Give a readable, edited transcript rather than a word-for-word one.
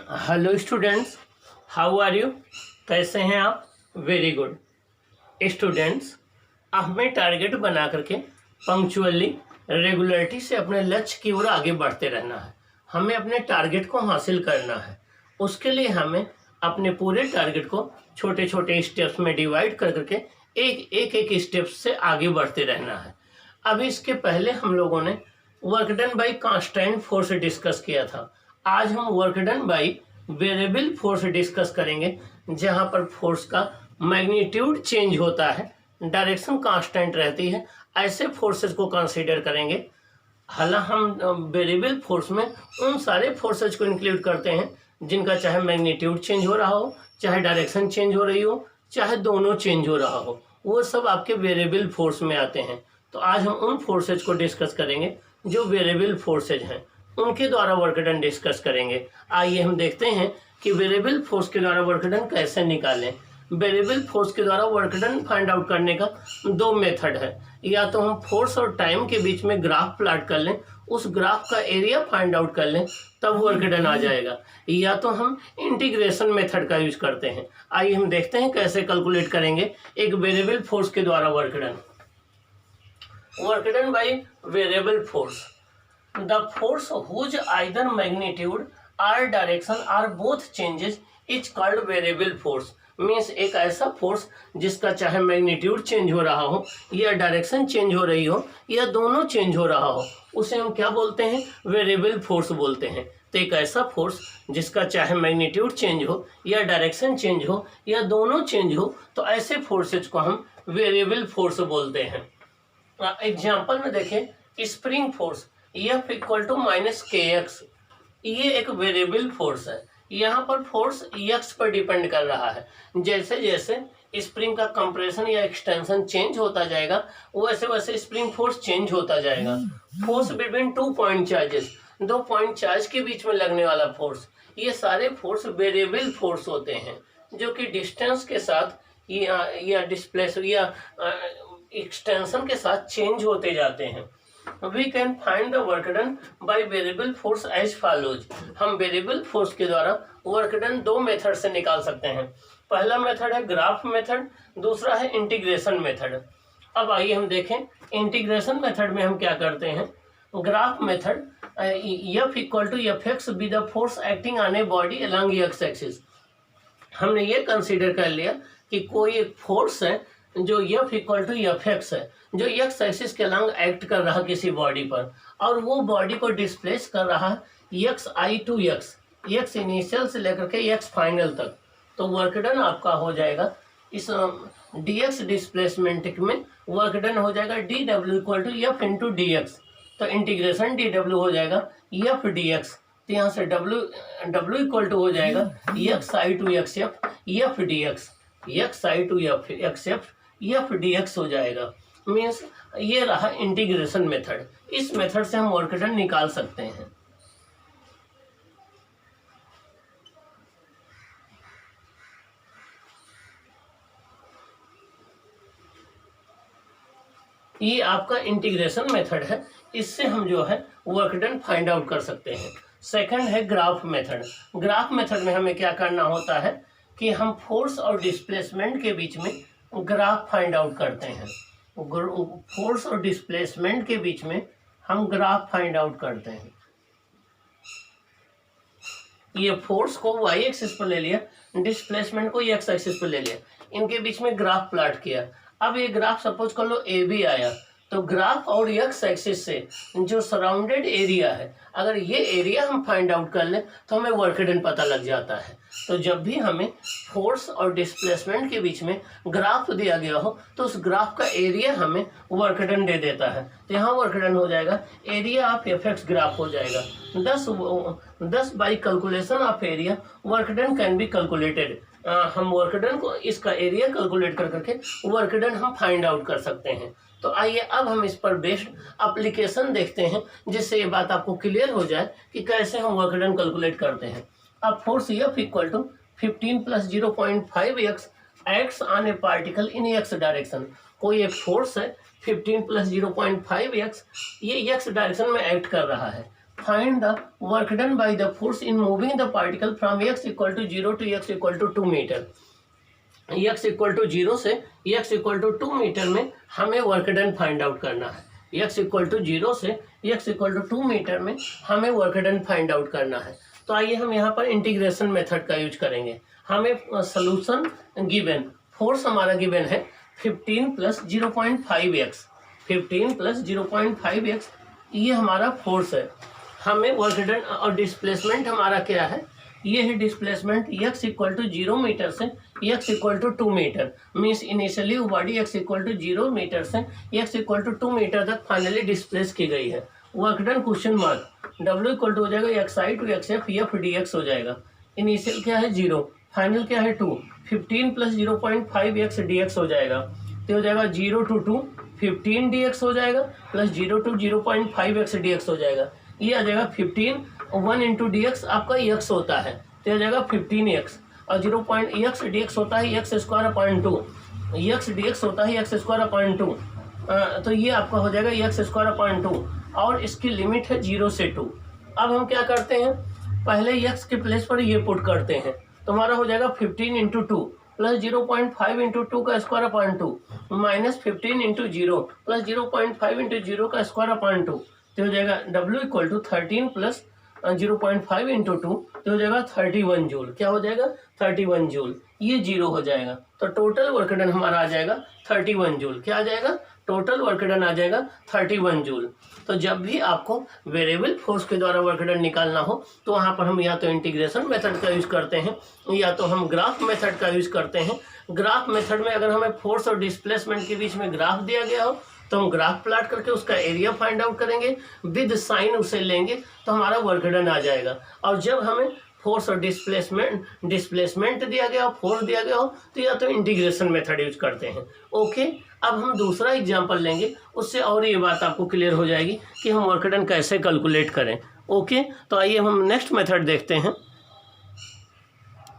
Hello students, how are you? कैसे हैं आप? Very good students. हमें टारगेट बना करके पंक्चुअली रेगुलरिटी से अपने लक्ष्य की ओर आगे बढ़ते रहना है। हमें अपने टारगेट को हासिल करना है। उसके लिए हमें अपने पूरे टारगेट को छोटे छोटे स्टेप्स में डिवाइड कर करके एक स्टेप से आगे बढ़ते रहना है। अभी इसके पहले हम लोगों ने work done by constant force discuss किया था। आज हम work done by variable force discuss करेंगे, जहां पर फोर्स का मैग्नीट्यूड चेंज होता है, डायरेक्शन कांस्टेंट रहती है। ऐसे फोर्सेस को कंसीडर करेंगे। हालांकि हम वेरिएबल फोर्स में उन सारे फोर्सेज को इंक्लूड करते हैं जिनका चाहे मैग्नीट्यूड चेंज हो रहा हो, चाहे डायरेक्शन चेंज हो रही हो, चाहे दोनों चेंज हो रहा हो, वो सब आपके वेरिएबल फोर्स में आते हैं। तो आज हम उन फोर्सेज को डिस्कस करेंगे जो वेरिएबल फोर्सेज हैं, उनके द्वारा वर्क डन डिस्कस करेंगे। आइए हम देखते हैं कि वेरिएबल फोर्स के द्वारा वर्क डन कैसे निकालें। वेरिएबल फोर्स के द्वारा वर्क डन फाइंड आउट करने का दो मेथड है। या तो हम फोर्स और टाइम के बीच में ग्राफ प्लॉट कर लें, उस ग्राफ का एरिया फाइंड आउट कर लें, तब वर्क डन आ जाएगा। या तो हम इंटीग्रेशन मेथड का यूज करते हैं। आइए हम देखते हैं कैसे कैलकुलेट करेंगे एक वेरिएबल फोर्स के द्वारा work done. Work done by variable force. The force whose either magnitude or direction or both changes is called variable force. Means एक ऐसा फोर्स जिसका चाहे मैग्नीट्यूड चेंज हो रहा हो, या डायरेक्शन चेंज हो रही हो, या दोनों चेंज हो रहा हो, उसे हम क्या बोलते हैं? वेरिएबल फोर्स बोलते हैं। तो एक ऐसा फोर्स जिसका चाहे मैग्नीट्यूड चेंज हो, या डायरेक्शन चेंज हो, या दोनों चेंज हो, तो ऐसे फोर्सेज को हम वेरिएबल फोर्स बोलते हैं। एग्जाम्पल में देखें, spring force F equal to minus k x, ये एक वेरिएबल फोर्स है। यहाँ पर फोर्स एक्स पर डिपेंड कर रहा है। जैसे जैसे स्प्रिंग का कंप्रेशन या एक्सटेंशन चेंज होता जाएगा, वैसे वैसे स्प्रिंग फोर्स चेंज होता जाएगा। Force between 2 point charges, 2 point charge के बीच में लगने वाला फोर्स, ये सारे फोर्स वेरिएबल फोर्स होते हैं, जो कि डिस्टेंस के साथ या डिस्प्लेस या एक्सटेंशन के साथ चेंज होते जाते हैं। We can find the work done by variable force as follows. हम वेरिएबल फोर्स के द्वारा वर्क डन दो मेथड से निकाल सकते हैं। पहला मेथड है ग्राफ मेथड, दूसरा है इंटीग्रेशन मेथड। अब आइए हम देखें, इंटीग्रेशन मेथड में हम क्या करते हैं। Graph method, F equal to f x be the force acting on a body along x axis. हमने ये कंसीडर कर लिया कि कोई एक फोर्स है जो F equal to f x है, जो एक्स एक्सिस के अलॉन्ग एक्ट कर रहा किसी बॉडी पर, और वो बॉडी को डिस्प्लेस कर रहा x i to x initial से लेकर के एक्स फाइनल तक। तो वर्क डन आपका हो जाएगा इस डी एक्स डिस्प्लेसमेंट में वर्क डन हो जाएगा डी डब्ल्यू equal to f into d x. तो इंटीग्रेशन डी डब्ल्यू हो जाएगा एफ डी एक्स। तो यहाँ से डब्ल्यू इक्वल टू हो जाएगा x i to x f d x i to f d x हो जाएगा। मीन्स ये रहा इंटीग्रेशन मेथड। इस मेथड से हम वर्क डन निकाल सकते हैं। ये आपका इंटीग्रेशन मेथड है, इससे हम जो है वर्क डन फाइंड आउट कर सकते हैं। सेकंड है ग्राफ मेथड। ग्राफ मेथड में हमें क्या करना होता है कि हम फोर्स और डिस्प्लेसमेंट के बीच में ग्राफ फाइंड आउट करते हैं। फोर्स और डिस्प्लेसमेंट के बीच में हम ग्राफ फाइंड आउट करते हैं। ये फोर्स को वाई एक्सिस पर ले लिया, डिस्प्लेसमेंट को एक्स एक्सिस पर ले लिया, इनके बीच में ग्राफ प्लॉट किया। अब ये ग्राफ सपोज कर लो ए बी आया, तो ग्राफ और एक्स एक्सिस से जो सराउंडेड एरिया है, अगर ये एरिया हम फाइंड आउट कर लें तो हमें वर्क डन पता लग जाता है। तो जब भी हमें फोर्स और डिस्प्लेसमेंट के बीच में ग्राफ दिया गया हो, तो उस ग्राफ का एरिया हमें वर्क डन दे देता है। तो यहाँ वर्क डन हो जाएगा area of F x graph हो जाएगा 10 by calculation of area work done can be calculated. हम वर्क डन को, इसका एरिया कैलकुलेट कर करके वर्क डन हम फाइंड आउट कर सकते हैं। तो आइए अब हम इस पर बेस्ड एप्लीकेशन देखते हैं, जिससे ये बात आपको क्लियर हो जाए कि कैसे हम वर्क डन कैलकुलेट करते हैं। अब force F equal to 15 plus 0.5 x on a particle in x direction. कोई एक फोर्स है 15 प्लस 0.5 एक्स, ये एक्स डायरेक्शन में एक्ट कर रहा है। Find the work done by the force in moving the particle from x equal to 0 to x equal to 2 metre. x equal to 0 से x equal to 2 metre में हमें work done find out करना है। x equal to 0 से x equal to 2 metre में हमें work done find out करना है। तो आइए हम यहाँ पर इंटीग्रेशन मेथड का यूज करेंगे। हमें सोल्यूशन गिवन, फोर्स हमारा गिवन है 15 प्लस 0.5x, 15 प्लस 0.5x ये हमारा फोर्स है। हमें वर्क डन और डिस्प्लेसमेंट हमारा क्या है, ये है displacement x equal to 0 metre से x equal to 2 metre. Means initially वो body x equal to 0 metre से x इक्वल टू 2 मीटर तक फाइनली डिस्प्लेस की गई है। Work done question mark, w equal to हो जाएगा xi to xf f dx हो जाएगा। इनिशियल क्या है 0, फाइनल क्या है 2, 15 प्लस 0.5x dx हो जाएगा। तो हो जाएगा 0 टू 2 15 dx हो जाएगा प्लस 0 टू 0.5x dx हो जाएगा। ये आ जाएगा 15, 1 इंटू dx आपका x होता है, तो हो जाएगा 15x और 0.x dx होता है x square upon 2, x dx होता है x स्क्वायर अपॉइंट 2, तो ये आपका हो जाएगा x स्क्वायर अपॉइंट 2 और इसकी लिमिट है 0 से 2। अब हम क्या करते हैं, पहले x के प्लेस पर ये पुट करते हैं, तो हमारा हो जाएगा 15 इंटू 2 प्लस 0.5 इंटू 2 का square upon 2 minus 15 into 0 plus 0.5 into 0 का स्क्वायर अपॉइंट 2, तो हो जाएगा W equal to 13 plus 0.5 into 2, तो हो जाएगा 31 जूल। क्या हो जाएगा 31 जूल, ये 0 हो जाएगा। तो टोटल वर्क डन हमारा आ जाएगा 31 जूल। क्या आ जाएगा, टोटल वर्क डन आ जाएगा 31 जूल। तो जब भी आपको वेरिएबल फोर्स के द्वारा वर्क डन निकालना हो तो वहाँ पर हम या तो इंटीग्रेशन मेथड का यूज़ करते हैं या तो हम ग्राफ मेथड का यूज़ करते हैं। ग्राफ मेथड में अगर हमें फोर्स और डिस्प्लेसमेंट के बीच में ग्राफ दिया गया हो तो हम ग्राफ प्लाट करके उसका एरिया फाइंड आउट करेंगे, विद साइन उसे लेंगे तो हमारा वर्क डन आ जाएगा। और जब हमें फोर्स और डिस्प्लेसमेंट दिया गया हो, फोर्स दिया गया हो, तो या तो इंटीग्रेशन मेथड यूज करते हैं। ओके, अब हम दूसरा एग्जांपल लेंगे, उससे और ये बात आपको क्लियर हो जाएगी कि हम वर्क डन कैसे कैलकुलेट करें। ओके, तो आइए हम नेक्स्ट मेथड देखते हैं।